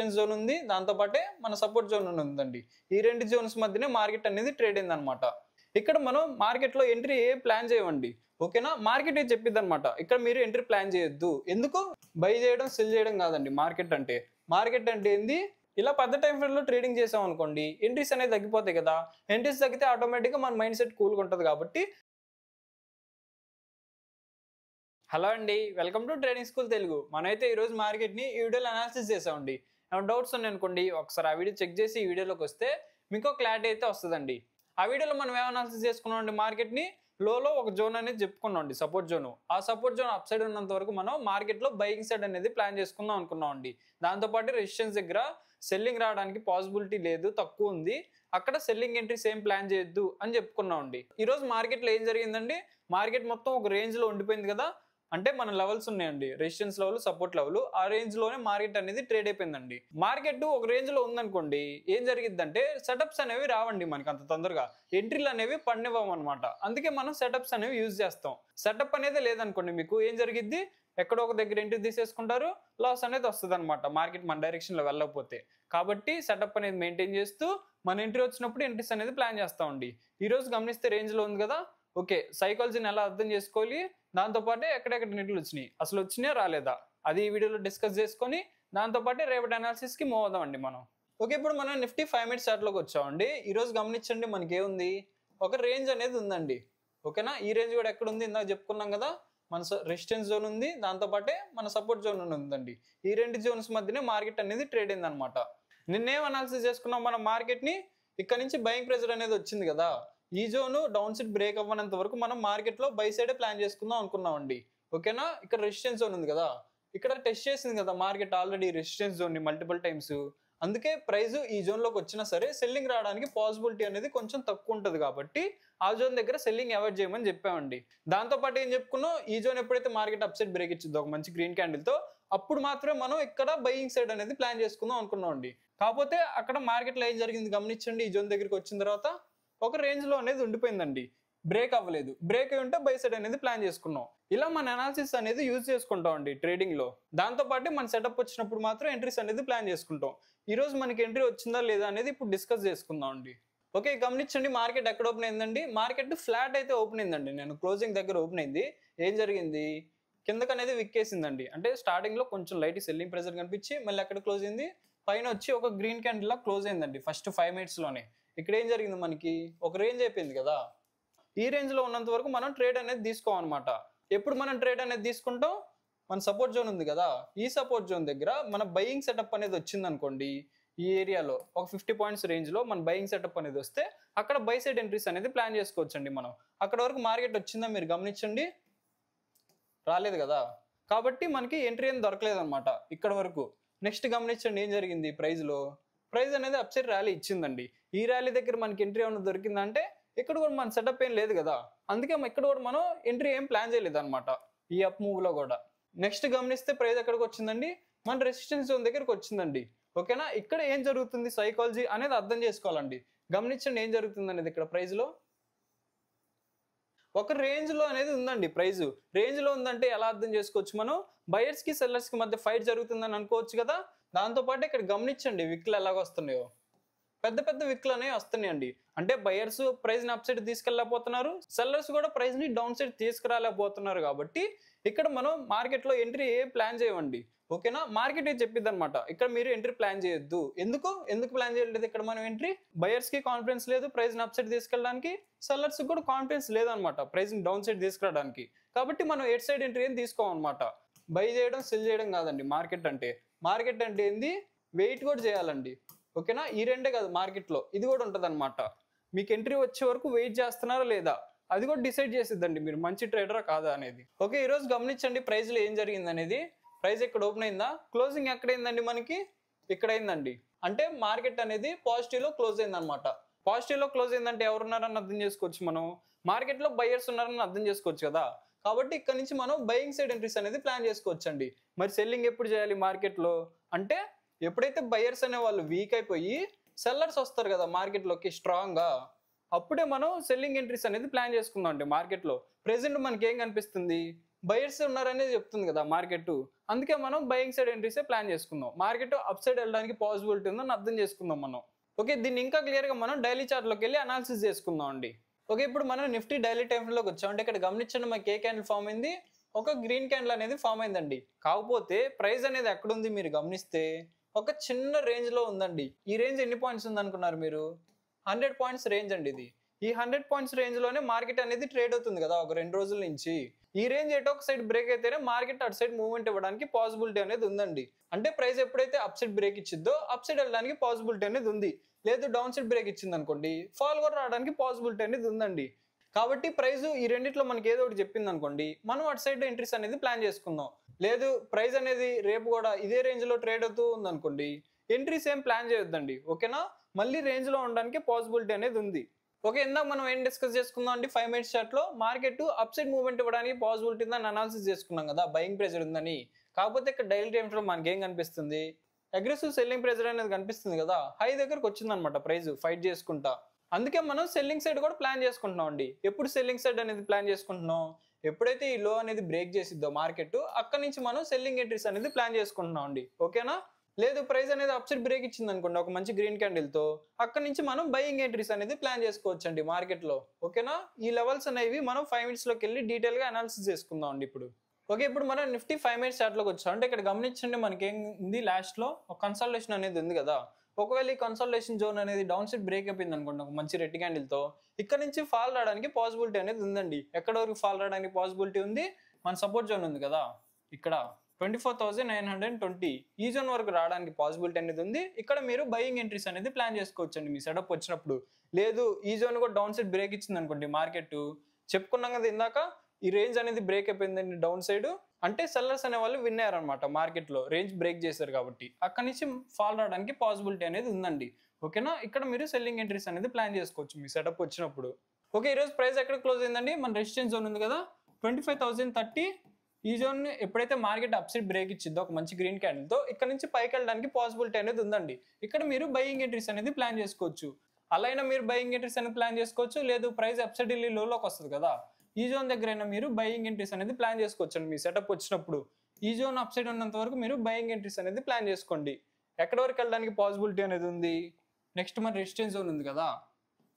Zone ఉంది, దాంతో పాటే మన సపోర్ట్ జోన్ ఉందండి. ఈ రెండు జోన్స్ మధ్యనే మార్కెట్ అనేది ట్రేడ్ అయింది అనమాట. ఇక్కడ మనం మార్కెట్ లో ఎంట్రీ ఏ ప్లాన్ చేయమండి, ఓకేనా. మార్కెట్ ఏం చెప్పిద్ది అనమాట, ఇక్కడ మీరు ఎంట్రీ ప్లాన్ చేయొద్దు. ఎందుకు? బై చేయడం సెల్ చేయడం కాదండి మార్కెట్ అంటే. మార్కెట్ అంటే ఏంది, ఇలా పెద్ద టైం ఫ్రేమ్ లో ట్రేడింగ్ చేసాం అనుకోండి, ఎంట్రీస్ అనేది తగ్గిపోతాయి కదా. ఎంట్రీస్ తగ్గితే ఆటోమేటిక్ గా మన మైండ్ సెట్ కూల్గా ఉంటుంది కాబట్టి. హలో అండి, welcome to trading school Telugu. మనమైతే ఈ రోజు మార్కెట్ ని ఈ వీడియోలో అనాలిసిస్ చేసామండి. ఏమైనా డౌట్స్ ఉన్నాయి అనుకోండి, ఒకసారి ఆ వీడియో చెక్ చేసి ఈ వీడియోలోకి వస్తే మీకు క్లారిటీ అయితే వస్తుందండి. ఆ వీడియోలో మనం ఏం అనాలిసిస్ చేసుకున్నాం అండి, మార్కెట్ ని లోలో ఒక జోన్ అనేది చెప్పుకున్నాం అండి, సపోర్ట్ జోన్. ఆ సపోర్ట్ జోన్ అప్ సైడ్ ఉన్నంత వరకు మనం మార్కెట్ లో బయింగ్ సైడ్ అనేది ప్లాన్ చేసుకుందాం అనుకున్నాం అండి. దాంతోపాటు రెసిస్టెన్స్ దగ్గర సెల్లింగ్ రావడానికి పాసిబిలిటీ లేదు, తక్కువ ఉంది, అక్కడ సెల్లింగ్ ఎంట్రీస్ ఏం ప్లాన్ చేయొద్దు అని చెప్పుకున్నాం అండి. ఈ రోజు మార్కెట్ లో ఏం జరిగిందండి, మార్కెట్ మొత్తం ఒక రేంజ్ లో ఉండిపోయింది కదా. అంటే మన లెవెల్స్ ఉన్నాయండి, రెసిస్టెన్స్ లెవెల్, సపోర్ట్ లెవెల్. ఆ రేంజ్ లోనే మార్కెట్ అనేది ట్రేడ్ అయిపోయిందండి. మార్కెట్ ఒక రేంజ్ లో ఉందనుకోండి, ఏం జరిగిద్దంటే సెటప్స్ అనేవి రావండి మనకి అంత తొందరగా, ఎంట్రీలు అనేవి పడినివ్వం అనమాట. అందుకే మనం సెటప్స్ అనేవి యూజ్ చేస్తాం. సెటప్ అనేది లేదనుకోండి, మీకు ఏం జరిగిద్ది, ఎక్కడో ఒక దగ్గర ఎంట్రీ తీసేసుకుంటారు, లాస్ అనేది వస్తుంది అనమాట మార్కెట్ మన డైరెక్షన్ లో వెళ్ళకపోతే. కాబట్టి సెటప్ అనేది మెయింటైన్ చేస్తూ మన ఎంట్రీ వచ్చినప్పుడు ఎంట్రీస్ అనేది ప్లాన్ చేస్తామండి. ఈ రోజు గమనిస్తే రేంజ్ లో ఉంది కదా, ఓకే. సైకాలజీని ఎలా అర్థం చేసుకోవాలి, దాంతోపాటు ఎక్కడెక్కడ నిధులు వచ్చినాయి, అసలు వచ్చినాయా రాలేదా, అది ఈ వీడియోలో డిస్కస్ చేసుకొని దాంతోపాటు రేపటి అనాలిసిస్ కి మూవ్ అవుదామండి మనం. ఓకే, ఇప్పుడు మనం నిఫ్టీ 5 మినిట్స్ చార్ట్ లోకి వచ్చామండి. ఈ రోజు గమనించండి, మనకి ఏముంది, ఒక రేంజ్ అనేది ఉందండి, ఓకేనా. ఈ రేంజ్ కూడా ఎక్కడ ఉంది, ఇందాక చెప్పుకున్నాం కదా, మన రెసిస్టెన్స్ జోన్ ఉంది, దాంతోపాటే మన సపోర్ట్ జోన్ ఉందండి. ఈ రెండు జోన్స్ మధ్యనే మార్కెట్ అనేది ట్రేడ్ అయింది అనమాట. నిన్నేం అనాలిసిస్ చేసుకున్నాం, మన మార్కెట్ ని ఇక్కడ నుంచి బయింగ్ ప్రెజర్ అనేది వచ్చింది కదా, ఈ జోన్ డౌన్ సైడ్ బ్రేక్ అవ్వనంత వరకు మనం మార్కెట్ లో బై సైడ్ ప్లాన్ చేసుకుందాం అనుకున్నాం అండి, ఓకేనా. ఇక్కడ రెసిస్టెన్స్ జోన్ ఉంది కదా, ఇక్కడ టెస్ట్ చేసింది కదా మార్కెట్ ఆల్రెడీ రెసిస్టెన్స్ జోన్ ని మల్టిపుల్ టైమ్స్. అందుకే ప్రైస్ ఈ జోన్ లోకి వచ్చినా సరే సెల్లింగ్ రావడానికి పాసిబిలిటీ అనేది కొంచెం తక్కువ ఉంటుంది కాబట్టి ఆ జోన్ దగ్గర సెల్లింగ్ అవాయిడ్ చేయమని చెప్పామండి. దాంతో పాటు ఏం చెప్పుకున్నాం, ఈ జోన్ ఎప్పుడైతే మార్కెట్ అప్ సైడ్ బ్రేక్ ఇచ్చిందో ఒక మంచి గ్రీన్ క్యాండిల్ తో, అప్పుడు మాత్రమే మనం ఇక్కడ బయింగ్ సైడ్ అనేది ప్లాన్ చేసుకుందాం అనుకున్నాం అండి. కాకపోతే అక్కడ మార్కెట్ లో ఏం జరిగింది గమనించండి, ఈ జోన్ దగ్గరికి వచ్చిన తర్వాత ఒక రేంజ్ లో అనేది ఉండిపోయిందండి, బ్రేక్ అవ్వలేదు. బ్రేక్ అయి ఉంటే బై సైడ్ అనేది ప్లాన్ చేసుకున్నాం. ఇలా మన అనాలిసిస్ అనేది యూజ్ చేసుకుంటాం అండి ట్రేడింగ్ లో. దాంతో పాటు మన సెటప్ వచ్చినప్పుడు మాత్రం ఎంట్రీస్ అనేది ప్లాన్ చేసుకుంటాం. ఈ రోజు మనకి ఎంట్రీ వచ్చిందా లేదా అనేది ఇప్పుడు డిస్కస్ చేసుకుందాం అండి. ఓకే, గమనించండి, మార్కెట్ ఎక్కడ ఓపెన్ అయిందండి, మార్కెట్ ఫ్లాట్ అయితే ఓపెన్ అయిందండి. నేను క్లోజింగ్ దగ్గర ఓపెన్ అయింది, ఏం జరిగింది, కిందకు అనేది విక్కేసిందండి. అంటే స్టార్టింగ్ లో కొంచెం లైట్ సెల్లింగ్ ప్రెజర్ కనిపించి మళ్ళీ ఎక్కడ క్లోజ్ అయింది, పైన వచ్చి ఒక గ్రీన్ క్యాండిల్ లా క్లోజ్ అయిందండి ఫస్ట్ 5 మినిట్స్ లోనే. ఇక్కడ ఏం జరిగింది, మనకి ఒక రేంజ్ అయిపోయింది కదా, ఈ రేంజ్ లో ఉన్నంత వరకు మనం ట్రేడ్ అనేది తీసుకోవాలన్నమాట. ఎప్పుడు మనం ట్రేడ్ అనేది తీసుకుంటాం, మన సపోర్ట్ జోన్ ఉంది కదా, ఈ సపోర్ట్ జోన్ దగ్గర మన బయింగ్ సెటప్ అనేది వచ్చింది అనుకోండి, ఈ ఏరియాలో ఒక 50 పాయింట్స్ రేంజ్ లో మన బయింగ్ సెటప్ అనేది వస్తే అక్కడ బై సైడ్ ఎంట్రీస్ అనేది ప్లాన్ చేసుకోవచ్చండి మనం. అక్కడ వరకు మార్కెట్ వచ్చిందా మీరు గమనించండి, రాలేదు కదా, కాబట్టి మనకి ఎంట్రీ అనేది దొరకలేదు అనమాట ఇక్కడ వరకు. నెక్స్ట్ గమనించండి, ఏం జరిగింది, ప్రైస్ అనేది అప్ సైడ్ ర్యాలీ ఇచ్చిందండి. ఈ ర్యాలీ దగ్గర మనకి ఎంట్రీ ఏమైనా దొరికిందంటే ఇక్కడ కూడా మన సెటప్ ఏం లేదు కదా, అందుకే ఇక్కడ కూడా మనం ఎంట్రీ ఏం ప్లాన్ చేయలేదు అనమాట ఈ అప్ మూవ్ లో కూడా. నెక్స్ట్ గమనిస్తే ప్రైస్ ఎక్కడికి వచ్చిందండి, మన రెసిస్టెన్స్ జోన్ దగ్గరకు వచ్చిందండి, ఓకేనా. ఇక్కడ ఏం జరుగుతుంది సైకాలజీ అనేది అర్థం చేసుకోవాలండి. గమనించండి ఏం జరుగుతుంది అనేది, ఇక్కడ ప్రైస్ లో ఒక రేంజ్ లో అనేది ఉందండి. ప్రైస్ రేంజ్ లో ఉందంటే ఎలా అర్థం చేసుకోవచ్చు, మనం బయర్స్ కి సెల్లర్స్ కి మధ్య ఫైట్ జరుగుతుందని అనుకోవచ్చు కదా. దాంతో పాటు ఇక్కడ గమనించండి విక్లు ఎలాగ వస్తున్నాయో, పెద్ద పెద్ద విక్లు అనేవి వస్తున్నాయండి. అంటే బయర్స్ ప్రైస్ ని అప్ సైడ్ తీసుకెళ్ళలేకపోతున్నారు, సెల్లర్స్ కూడా ప్రైస్ ని డౌన్ సైడ్ తీసుకురాలేకపోతున్నారు. కాబట్టి ఇక్కడ మనం మార్కెట్ లో ఎంట్రీ ఏ ప్లాన్ చేయమండి, ఓకేనా. మార్కెట్ ఏం చెప్పిద్ది అనమాట, ఇక్కడ మీరు ఎంట్రీ ప్లాన్ చేయొద్దు. ఎందుకు ప్లాన్ చేయలేదు, ఇక్కడ మనం ఎంట్రీ బయర్స్ కి కాన్ఫిడెన్స్ లేదు ప్రైస్ ని అప్ సైడ్ తీసుకెళ్ళడానికి, సెల్లర్స్ కూడా కాన్ఫిడెన్స్ లేదనమాట ప్రైస్ ని డౌన్ సైడ్ తీసుకురావడానికి. కాబట్టి మనం ఎట్ సైడ్ ఎంట్రీ ఏం తీసుకోమన్నమాట, బై చేయడం సెల్ చేయడం కాదండి మార్కెట్ అంటే. మార్కెట్ అంటే ఏంది, వెయిట్ కూడా చేయాలండి, ఓకేనా. ఈ రెండే కాదు, మార్కెట్ లో ఇది కూడా ఉంటది అనమాట. మీకు ఎంట్రీ వచ్చే వరకు వెయిట్ చేస్తున్నారా లేదా, అది కూడా డిసైడ్ చేసిద్దండి మీరు మంచి ట్రేడరా కాదా అనేది. ఓకే, ఈ రోజు గమనించండి ప్రైస్ లో ఏం జరిగింది అనేది. ప్రైస్ ఇక్కడ ఓపెన్ అయిందా, క్లోజింగ్ ఎక్కడైందండి, మనకి ఇక్కడ అయిందండి. అంటే మార్కెట్ అనేది పాజిటివ్ లో క్లోజ్ అయింది అనమాట. పాజిటివ్ లో క్లోజ్ అయిందంటే ఎవరున్నారని అర్థం చేసుకోవచ్చు మనం, మార్కెట్ లో బయర్స్ ఉన్నారని అర్థం చేసుకోవచ్చు కదా. కాబట్టి ఇక్కడ నుంచి మనం బయింగ్ సైడ్ ఎంట్రీస్ అనేది ప్లాన్ చేసుకోవచ్చు అండి. మరి సెల్లింగ్ ఎప్పుడు చేయాలి మార్కెట్ లో అంటే, ఎప్పుడైతే బయర్స్ అనే వాళ్ళు వీక్ అయిపోయి సెల్లర్స్ వస్తారు కదా మార్కెట్ లోకి స్ట్రాంగ్ గా, అప్పుడే మనం సెల్లింగ్ ఎంట్రీస్ అనేది ప్లాన్ చేసుకుందాం అండి. మార్కెట్ లో ప్రెసెంట్ మనకి ఏం కనిపిస్తుంది, బయర్స్ ఉన్నారనేది చెప్తుంది కదా మార్కెట్. అందుకే మనం బయింగ్ సైడ్ ఎంట్రీసే ప్లాన్ చేసుకుందాం. మార్కెట్ అప్ సైడ్ వెళ్ళడానికి పాసిబిలిటీ ఉందని అర్థం చేసుకుందాం మనం. ఓకే, దీన్ని ఇంకా క్లియర్గా మనం డైలీ చార్ట్లోకి వెళ్ళి అనాలిసిస్ చేసుకుందాం అండి. ఓకే, ఇప్పుడు మనం నిఫ్టీ డైలీ టైంలోకి వచ్చాం. అంటే ఇక్కడ గమనించండి, మనకి ఏ క్యాండిల్ ఫామ్ అయింది, ఒక గ్రీన్ క్యాండిల్ అనేది ఫామ్ అయిందండి. కాకపోతే ప్రైస్ అనేది ఎక్కడుంది మీరు గమనిస్తే ఒక చిన్న రేంజ్ లో ఉందండి. ఈ రేంజ్ ఎన్ని పాయింట్స్ ఉంది అనుకున్నారు మీరు? 100 పాయింట్స్ రేంజ్ అండి ఇది. ఈ 100 పాయింట్స్ రేంజ్ లోనే మార్కెట్ అనేది ట్రేడ్ అవుతుంది కదా ఒక 2 రోజుల నుంచి. ఈ రేంజ్ ఎటో ఒక సైడ్ బ్రేక్ అయితేనే మార్కెట్ అటు సైడ్ మూవ్మెంట్ ఇవ్వడానికి పాసిబిలిటీ అనేది ఉందండి. అంటే ప్రైస్ ఎప్పుడైతే అప్ సైడ్ బ్రేక్ ఇచ్చిద్దో అప్ సైడ్ వెళ్ళడానికి పాసిబిలిటీ అనేది ఉంది. లేదు డౌన్ సైడ్ బ్రేక్ ఇచ్చింది అనుకోండి, ఫాల్ కూడా రావడానికి పాసిబిలిటీ అనేది ఉందండి. కాబట్టి ప్రైస్ ఈ రెండిట్లో మనకి ఏదో ఒకటి చెప్పింది అనుకోండి, మనం అటు సైడ్ ఎంట్రీస్ అనేది ప్లాన్ చేసుకుందాం. లేదు ప్రైస్ అనేది రేపు కూడా ఇదే రేంజ్ లో ట్రేడ్ అవుతూ ఉంది అనుకోండి, ఎంట్రీస్ ఏం ప్లాన్ చేయొద్దండి. ఓకేనా, మళ్ళీ రేంజ్ లో ఉండడానికి పాసిబిలిటీ అనేది ఉంది. ఓకే, ఇందాక మనం ఏం డిస్కస్ చేసుకుందాం అంటే 5 మినిట్స్ చార్ట్ లో మార్కెట్ అప్ సైడ్ మూవ్మెంట్ ఇవ్వడానికి పాసిబిలిటీ ఉందని అనాలిసిస్ చేసుకున్నాం కదా, బయింగ్ ప్రెజర్ ఉందని. కాకపోతే ఇక్కడ డైలీ టైమ్స్ లో మనకి ఏం కనిపిస్తుంది, అగ్రెసివ్ సెల్లింగ్ ప్రెజర్ అనేది కనిపిస్తుంది కదా, హై దగ్గరకు వచ్చిందనమాట ప్రైస్ ఫైట్ చేసుకుంటా. అందుకే మనం సెల్లింగ్ సైడ్ కూడా ప్లాన్ చేసుకుంటున్నాం అండి. ఎప్పుడు సెల్లింగ్ సైడ్ అనేది ప్లాన్ చేసుకుంటున్నాం, ఎప్పుడైతే ఈ లో అనేది బ్రేక్ చేసిద్దో మార్కెట్, అక్కడ నుంచి మనం సెల్లింగ్ ఎంట్రీస్ అనేది ప్లాన్ చేసుకుంటున్నాం అండి. ఓకేనా, లేదు ప్రైస్ అనేది అప్ సైడ్ బ్రేక్ ఇచ్చింది అనుకోండి ఒక మంచి గ్రీన్ క్యాండిల్ తో, అక్కడ నుంచి మనం బయింగ్ ఎంట్రీస్ అనేది ప్లాన్ చేసుకోవచ్చు అండి మార్కెట్ లో. ఓకేనా, ఈ లెవెల్స్ అనేవి మనం 5 మినిట్స్ లోకి వెళ్ళి డీటెయిల్ గా అనాలిసిస్ చేసుకుందాం అండి ఇప్పుడు. ఓకే, ఇప్పుడు మనం నిఫ్టీ 5 మినిట్స్ చార్ట్ లోకి వచ్చాం. అంటే ఇక్కడ గమనించండి, మనకి ఏం ఉంది, లాస్ట్ లో ఒక కన్సల్టేషన్ అనేది ఉంది కదా. ఒకవేళ ఈ కన్సల్టేషన్ జోన్ అనేది డౌన్ సైడ్ బ్రేక్ అయిపోయింది అనుకోండి ఒక మంచి రెడ్ క్యాండిల్ తో, ఇక్కడ నుంచి ఫాల్ రావడానికి పాసిబిలిటీ అనేది ఉందండి. ఎక్కడ వరకు ఫాల్ రావడానికి పాసిబిలిటీ ఉంది, మన సపోర్ట్ జోన్ ఉంది కదా ఇక్కడ 24,920 ఈ జోన్ వరకు రావడానికి పాసిబిలిటీ అనేది ఉంది. ఇక్కడ మీరు బయింగ్ ఎంట్రీస్ అనేది ప్లాన్ చేసుకోవచ్చు అండి మీ సెటప్ వచ్చినప్పుడు. లేదు ఈ జోన్ కూడా డౌన్ సైడ్ బ్రేక్ ఇచ్చింది అనుకోండి మార్కెట్, చెప్పుకున్నాం కదా ఇందాక, ఈ రేంజ్ అనేది బ్రేక్ అయిపోయిందండి డౌన్ సైడ్, అంటే సెల్లర్స్ అనే వాళ్ళు విన్ అయ్యారనమాట మార్కెట్ లో, రేంజ్ బ్రేక్ చేశారు కాబట్టి అక్కడి నుంచి ఫాల్ రావడానికి పాసిబిలిటీ అనేది ఉందండి. ఓకేనా, ఇక్కడ మీరు సెల్లింగ్ ఎంట్రీస్ అనేది ప్లాన్ చేసుకోవచ్చు మీ సెటప్ వచ్చినప్పుడు. ఓకే, ఈరోజు ప్రైస్ ఎక్కడ క్లోజ్ అయిందండి, మన రెసిస్టెన్స్ జోన్ ఉంది కదా 25,030, ఈ జోన్ ఎప్పుడైతే మార్కెట్ అప్ సైడ్ బ్రేక్ ఇచ్చిందో ఒక మంచి గ్రీన్ క్యాండిల్ తో, ఇక్కడ నుంచి పైకి వెళ్ళడానికి పాసిబిలిటీ అనేది ఉందండి. ఇక్కడ మీరు బయింగ్ ఎంట్రీస్ అనేది ప్లాన్ చేసుకోవచ్చు. అలా అయినా మీరు బయింగ్ ఎంట్రీస్ అనేది ప్లాన్ చేసుకోవచ్చు. లేదు ప్రైస్ అప్ సైడ్ వెళ్ళి లోకి వస్తుంది కదా, ఈ జోన్ దగ్గర అయినా మీరు బయింగ్ ఎంట్రీస్ అనేది ప్లాన్ చేసుకోవచ్చు అండి మీ సెటప్ వచ్చినప్పుడు. ఈ జోన్ అప్ సైడ్ ఉన్నంత వరకు మీరు బయింగ్ ఎంట్రీస్ అనేది ప్లాన్ చేసుకోండి. ఎక్కడ వరకు వెళ్ళడానికి పాసిబిలిటీ అనేది ఉంది, నెక్స్ట్ మన రెసిస్టెన్స్ జోన్ ఉంది కదా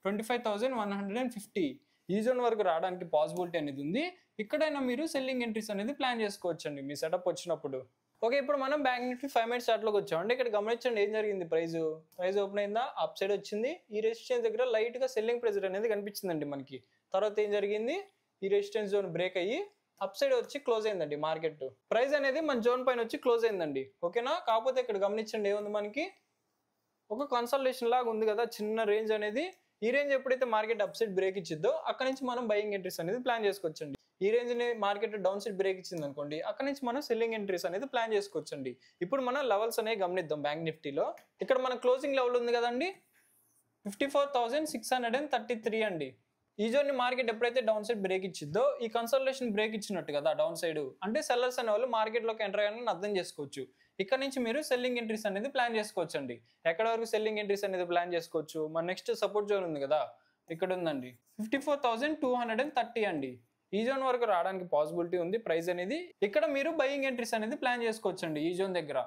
25,150, ఈ జోన్ వరకు రావడానికి పాసిబిలిటీ అనేది ఉంది. ఇక్కడైనా మీరు సెల్లింగ్ ఎంట్రీస్ అనేది ప్లాన్ చేసుకోవచ్చు అండి మీ సెటప్ వచ్చినప్పుడు. ఓకే, ఇప్పుడు మనం బ్యాంక్ నిఫ్టీ 5 మినిట్స్ చార్ట్ లోకి వచ్చాం. అంటే ఇక్కడ గమనించండి ఏం జరిగింది, ప్రైస్ ఓపెన్ అయిందా, అప్ సైడ్ వచ్చింది. ఈ రెసిస్టెన్స్ దగ్గర లైట్ గా సెల్లింగ్ ప్రెజర్ అనేది కనిపించిందండి మనకి. తర్వాత ఏం జరిగింది, ఈ రెసిస్టెన్స్ జోన్ బ్రేక్ అయ్యి అప్ సైడ్ వచ్చి క్లోజ్ అయిందండి మార్కెట్. ప్రైస్ అనేది మన జోన్ పైన వచ్చి క్లోజ్ అయిందండి. ఓకేనా, కాకపోతే ఇక్కడ గమనించండి ఏముంది, మనకి ఒక కన్సల్టేషన్ లాగా ఉంది కదా చిన్న రేంజ్ అనేది. ఈ రేంజ్ ఎప్పుడైతే మార్కెట్ అప్ సైడ్ బ్రేక్ ఇచ్చిద్దో అక్కడ నుంచి మనం బయింగ్ ఎంట్రీస్ అనేది ప్లాన్ చేసుకోవచ్చండి. ఈ రేంజ్ ని మార్కెట్ డౌన్ సైడ్ బ్రేక్ ఇచ్చింది అనుకోండి, అక్కడ నుంచి మనం సెల్లింగ్ ఎంట్రీస్ అనేది ప్లాన్ చేసుకోవచ్చండి. ఇప్పుడు మనం లెవెల్స్ అనేవి గమనిద్దాం బ్యాంక్ నిఫ్టీలో. ఇక్కడ మన క్లోజింగ్ లెవెల్ ఉంది కదండి 54,633 అండి. ఈ జోన్ ని మార్కెట్ ఎప్పుడైతే డౌన్ సైడ్ బ్రేక్ ఇచ్చిద్దో, ఈ కన్సల్టేషన్ బ్రేక్ ఇచ్చినట్టు కదా డౌన్ సైడ్, అంటే సెల్లర్స్ అనే వాళ్ళు మార్కెట్ లోకి ఎంటర్ అయ్యారని అర్థం చేసుకోవచ్చు. ఇక్కడ నుంచి మీరు సెల్లింగ్ ఎంట్రీస్ అనేది ప్లాన్ చేసుకోవచ్చు అండి. ఎక్కడ వరకు సెల్లింగ్ ఎంట్రీస్ అనేది ప్లాన్ చేసుకోవచ్చు, మన నెక్స్ట్ సపోర్ట్ జోన్ ఉంది కదా ఇక్కడ ఉందండి 54,230 అండి. ఈ జోన్ వరకు రావడానికి పాసిబిలిటీ ఉంది ప్రైస్ అనేది. ఇక్కడ మీరు బయింగ్ ఎంట్రీస్ అనేది ప్లాన్ చేసుకోవచ్చు అండి ఈ జోన్ దగ్గర.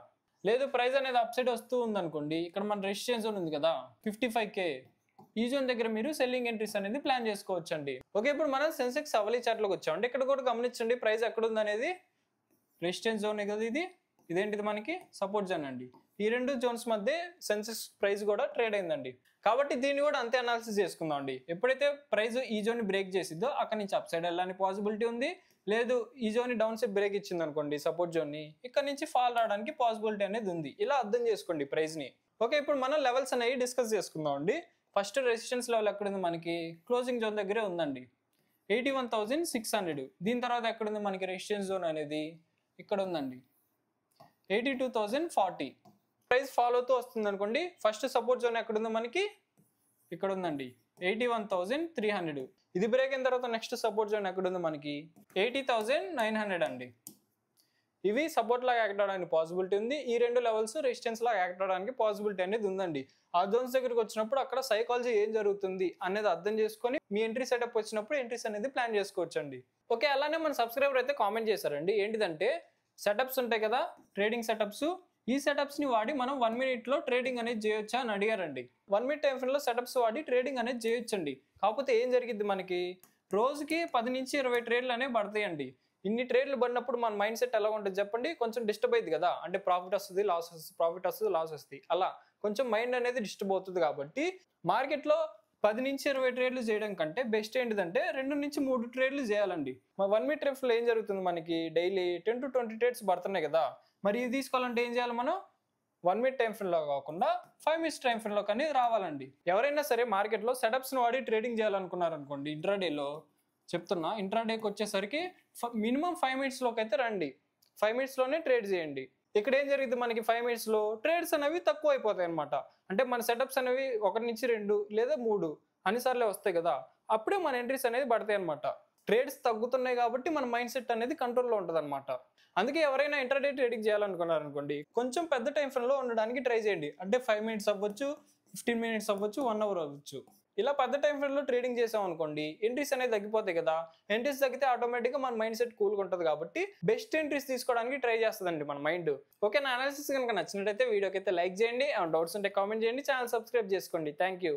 లేదు ప్రైస్ అనేది అప్ సైడ్ వస్తూ ఉంది అనుకోండి, ఇక్కడ మన రెసిస్టెన్స్ జోన్ ఉంది కదా 55K, ఈ జోన్ దగ్గర మీరు సెల్లింగ్ ఎంట్రీస్ అనేది ప్లాన్ చేసుకోవచ్చు అండి. ఓకే, ఇప్పుడు మనం సెన్సెక్స్ అవలీ చార్ట్ లోకి వచ్చాం. అంటే ఇక్కడ కూడా గమనించండి ప్రైస్ ఎక్కడ ఉంది అనేది, రెసిస్టెన్స్ జోన్ కదా ఇది, ఇదేంటిది మనకి సపోర్ట్ జోన్ అండి. ఈ రెండు జోన్స్ మధ్య సెన్సెక్స్ ప్రైస్ కూడా ట్రేడ్ అయిందండి. కాబట్టి దీన్ని కూడా అంతే అనాలిసిస్ చేసుకుందాం అండి. ఎప్పుడైతే ప్రైస్ ఈ జోన్ బ్రేక్ చేసిద్దో అక్కడ నుంచి అప్ సైడ్ వెళ్ళడానికి పాసిబిలిటీ ఉంది. లేదు ఈ జోన్ డౌన్ సైడ్ బ్రేక్ ఇచ్చింది అనుకోండి సపోర్ట్ జోన్ ని, ఇక్కడ నుంచి ఫాల్ రావడానికి పాసిబిలిటీ అనేది ఉంది. ఇలా అర్థం చేసుకోండి ప్రైస్ ని. ఓకే, ఇప్పుడు మనం లెవెల్స్ అనేవి డిస్కస్ చేసుకుందాం అండి. ఫస్ట్ రెసిస్టెన్స్ లెవెల్ ఎక్కడ ఉంది, మనకి క్లోజింగ్ జోన్ దగ్గరే ఉందండి 81,600. దీని తర్వాత ఎక్కడ ఉంది మనకి రెసిస్టెన్స్ జోన్ అనేది, ఇక్కడ ఉందండి 82,040. ప్రైస్ ఫాలో అవుతూ వస్తుంది అనుకోండి, ఫస్ట్ సపోర్ట్ జోన్ ఎక్కడ ఉంది మనకి, ఇక్కడ ఉందండి 81,300. ఇది బ్రేక్ అయిన తర్వాత నెక్స్ట్ సపోర్ట్ జోన్ ఎక్కడ ఉంది మనకి 80,900 అండి. ఇవి సపోర్ట్ లాగా యాక్ట్ అవడానికి పాసిబిలిటీ ఉంది. ఈ 2 లెవెల్స్ రెసిస్టెన్స్ లాగా యాక్ట్ అవడానికి పాసిబిలిటీ అనేది ఉందండి. ఆ జోన్స్ దగ్గరికి వచ్చినప్పుడు అక్కడ సైకాలజీ ఏం జరుగుతుంది అనేది అర్థం చేసుకొని మీ ఎంట్రీ సెటప్ వచ్చినప్పుడు ఎంట్రీస్ అనేది ప్లాన్ చేసుకోవచ్చండి. ఓకే, అలానే మన సబ్స్క్రైబర్ అయితే కామెంట్ చేశారండి. ఏంటిదంటే సెటప్స్ ఉంటాయి కదా, ట్రేడింగ్ సెటప్స్. ఈ సెటప్స్ ని వాడి మనం 1 minute లో ట్రేడింగ్ అనేది చేయొచ్చా అని అడిగారండి. 1 minute టైం ఫ్రేమ్ లో సెటప్స్ వాడి ట్రేడింగ్ అనేది చేయొచ్చండి. కాకపోతే ఏం జరిగింది, మనకి రోజుకి 10 నుంచి 20 ట్రేడ్లు అనేవి పడతాయండి. ఇన్ని ట్రేడ్లు పడినప్పుడు మన మైండ్ సెట్ ఎలా ఉంటుంది చెప్పండి, కొంచెం డిస్టర్బ్ అయింది కదా. అంటే ప్రాఫిట్ వస్తుంది, లాస్ వస్తుంది, ప్రాఫిట్ వస్తుంది, లాస్ వస్తుంది, అలా కొంచెం మైండ్ అనేది డిస్టర్బ్ అవుతుంది. కాబట్టి మార్కెట్లో 10 నుంచి 20 ట్రేడ్లు చేయడం కంటే బెస్ట్ ఏంటిదంటే 2 నుంచి 3 ట్రేడ్లు చేయాలండి. మా 1 minute టైం ఫ్రేమ్ లో ఏం జరుగుతుంది, మనకి డైలీ 10 to 20 ట్రేడ్స్ పడుతున్నాయి కదా. మరి ఇది తీసుకోవాలంటే ఏం చేయాలి, మనం 1 minute టైం ఫ్రేమ్ లో కాకుండా 5 minutes టైం ఫ్రేమ్ లో కానీ రావాలండి. ఎవరైనా సరే మార్కెట్లో సెటప్స్ ని వాడి ట్రేడింగ్ చేయాలనుకున్నారనుకోండి, ఇంట్రాడేలో చెప్తున్నా, ఇంట్రాడేకి వచ్చేసరికి మినిమం 5 minutes లోకి అయితే రండి. 5 minutes లోనే ట్రేడ్ చేయండి. ఇక్కడ ఏం జరిగింది, మనకి 5 minutes లో ట్రేడ్స్ అనేవి తక్కువ అయిపోతాయి అనమాట. అంటే మన సెటప్స్ అనేవి 1 నుంచి 2 లేదా 3 అన్నిసార్లే వస్తాయి కదా. అప్పుడే మన ఎంట్రీస్ అనేది పడతాయి అనమాట. ట్రేడ్స్ తగ్గుతున్నాయి కాబట్టి మన మైండ్ సెట్ అనేది కంట్రోల్లో ఉంటుంది అనమాట. అందుకే ఎవరైనా ఇంట్రాడే ట్రేడింగ్ చేయాలనుకున్నారనుకోండి, కొంచెం పెద్ద టైం ఫ్రేమ్ లో ఉండడానికి ట్రై చేయండి. అంటే 5 minutes అవ్వచ్చు, 15 minutes అవ్వచ్చు, 1 hour అవ్వచ్చు. ఇలా పెద్ద టైం ఫ్రేమ్ లో ట్రేడింగ్ చేసాం అనుకోండి, ఎంట్రీస్ అనేది తగ్గిపోతాయి కదా. ఎంట్రీస్ తగ్గితే ఆటోమేటిక్ గా మన మైండ్ సెట్ కూల్గా ఉంటుంది కాబట్టి బెస్ట్ ఎంట్రీస్ తీసుకోవడానికి ట్రై చేస్తుందండి మన మైండ్. ఓకే, నా అనాలిసిస్ కనుక నచ్చినట్టయితే వీడియోకి అయితే లైక్ చేయండి. డౌట్స్ ఉంటే కామెంట్ చేయండి, ఛానల్ సబ్స్క్రైబ్ చేసుకోండి. Thank you.